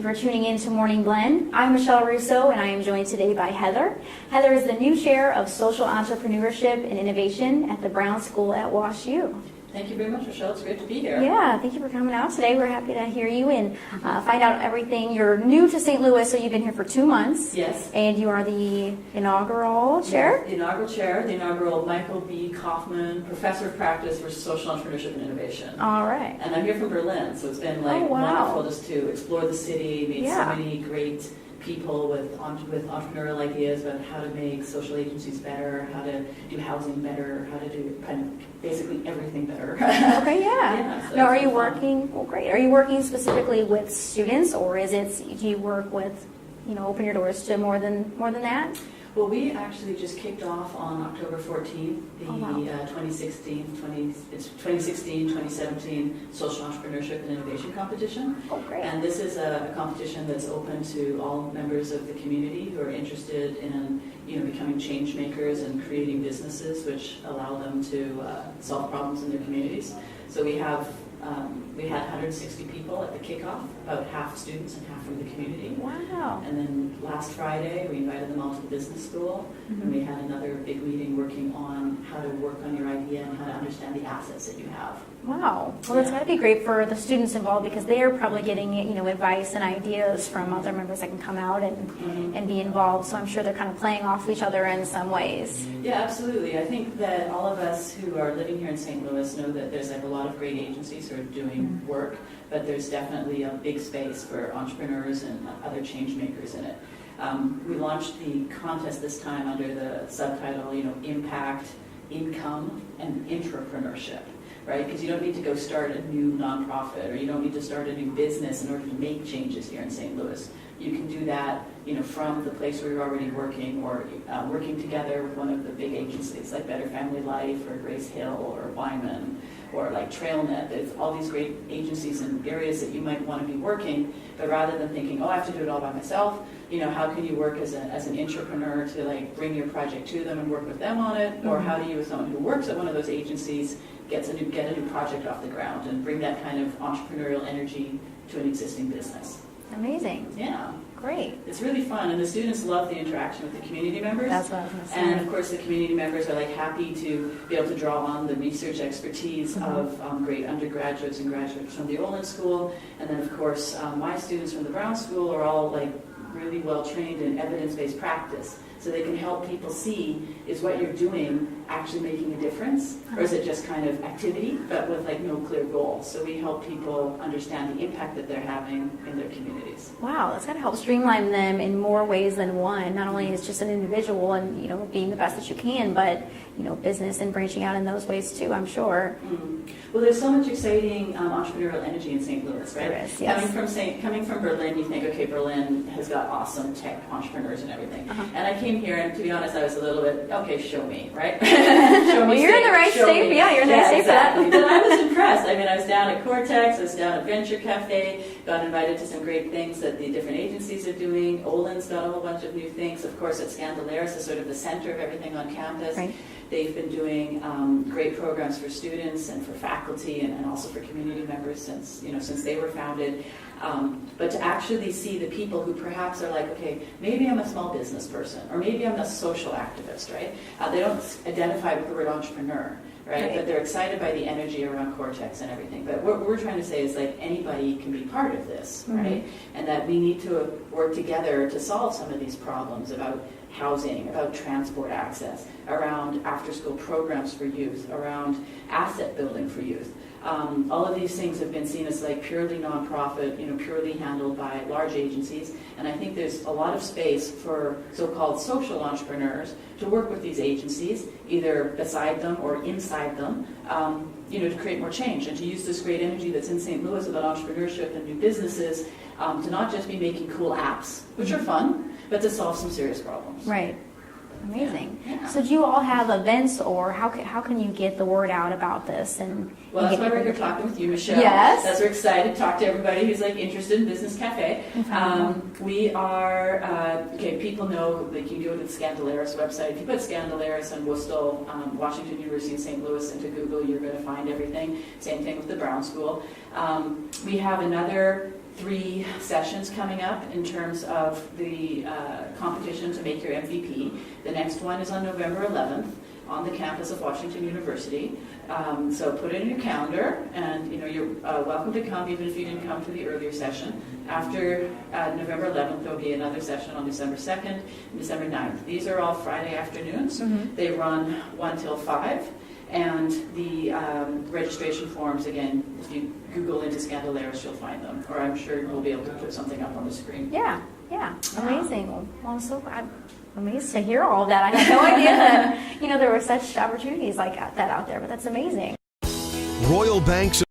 you for tuning in to Morning Blend. I'm Michelle Russo, and I am joined today by Heather. Heather is the new chair of Social Entrepreneurship and Innovation at the Brown School at WashU. Thank you very much, Michelle. It's great to be here. Yeah, thank you for coming out today. We're happy to hear you and find out everything. You're new to St. Louis, so you've been here for 2 months. Yes. And you are the inaugural chair? Yes, the inaugural chair, the inaugural Michael B. Kaufman Professor of Practice for Social Entrepreneurship and Innovation. All right. And I'm here from Berlin, so it's been wow. wonderful just to explore the city, meet so many great people with entrepreneurial ideas about how to make social agencies better, how to do housing better, how to do kind of basically everything better. Okay, yeah. So now, are you working? Well, great. Are you working specifically with students, or is it? Do you work with, open your doors to more than that? Well, we actually just kicked off on October 14th, the 2016-2017 Social Entrepreneurship and Innovation Competition. Oh, great. And this is a competition that's open to all members of the community who are interested in becoming change makers and creating businesses which allow them to solve problems in their communities. So we had 160 people at the kickoff, about half students and half from the community. Wow. And then last Friday, we invited them all to the business school, and we had another big meeting working on how to work on your idea and how to understand the assets that you have. Wow. Well, that's got to be great for the students involved because they are probably getting, advice and ideas from other members that can come out and be involved. So I'm sure they're kind of playing off each other in some ways. Yeah, absolutely. I think that all of us who are living here in St. Louis know that there's a lot of great agencies who are doing work, but there's definitely a big space for entrepreneurs and other change makers in it. We launched the contest this time under the subtitle, Impact, Income, and Intrapreneurship. Right? Because you don't need to go start a new nonprofit or you don't need to start a new business in order to make changes here in St. Louis. You can do that, from the place where you're already working or working together with one of the big agencies like Better Family Life or Grace Hill or Wyman or like TrailNet. There's all these great agencies in areas that you might want to be working, but rather than thinking, I have to do it all by myself, how can you work as an intrapreneur to bring your project to them and work with them on it, or how do you, as someone who works at one of those agencies, get a new project off the ground and bring that kind of entrepreneurial energy to an existing business. Amazing. Yeah. Great. It's really fun, and the students love the interaction with the community members. That's what I was going to say. And of course, the community members are happy to be able to draw on the research expertise of great undergraduates and graduates from the Olin School, and then of course, my students from the Brown School are all really well trained in evidence-based practice. So they can help people see, is what you're doing actually making a difference? Or is it just kind of activity, but with no clear goal? So we help people understand the impact that they're having in their communities. Wow, that's got to help streamline them in more ways than one. Not only is just an individual and, being the best that you can, but, business and branching out in those ways too, I'm sure. Well, there's so much exciting entrepreneurial energy in St. Louis, right? There is, yes. Coming from Berlin, you think, okay, Berlin has got awesome tech entrepreneurs and everything. And I came here, and to be honest, I was a little bit, okay, show me, right? Show me. Well, you're in the right state. Yeah, you're in the right state for that. But I was impressed. I was down at Cortex, I was down at Venture Cafe, got invited to some great things that the different agencies are doing. Olin's got a whole bunch of new things. Of course, at Scandalaris is sort of the center of everything on campus. Right. They've been doing great programs for students and for faculty and also for community members since they were founded. But to actually see the people who perhaps are okay, maybe I'm a small business person, or maybe I'm a social activist, right? They don't identify with the word entrepreneur, right? But they're excited by the energy around Cortex and everything. But what we're trying to say is anybody can be part of this, right? And that we need to work together to solve some of these problems about housing, about transport access, around after-school programs for youth, around asset building for youth. All of these things have been seen as purely nonprofit, purely handled by large agencies, and I think there's a lot of space for so-called social entrepreneurs to work with these agencies, either beside them or inside them, to create more change and to use this great energy that's in St. Louis about entrepreneurship and new businesses to not just be making cool apps, which are fun, but to solve some serious problems. Right. Amazing. Yeah. So do you all have events, or how can you get the word out about this? Well, that's why we're here talking with you, Michelle. Yes. That's we're excited to talk to everybody who's interested in Business Cafe. We are, people know you can go to the Scandalaris website. If you put Scandalaris and Worcester, Washington University in St. Louis into Google, you're going to find everything. Same thing with the Brown School. We have another 3 sessions coming up in terms of the competition to make your MVP. The next one is on November 11th on the campus of Washington University. So put it in your calendar, and you're welcome to come even if you didn't come to the earlier session. After November 11th, there'll be another session on December 2nd and December 9th. These are all Friday afternoons. They run 1 till 5. And the registration forms, again, if you Google into Scandalaris, you'll find them. Or I'm sure we'll be able to put something up on the screen. Yeah, amazing. Well, I'm so glad. Amazed to hear all of that. I had no idea that there were such opportunities like that out there, but that's amazing. Royal Banks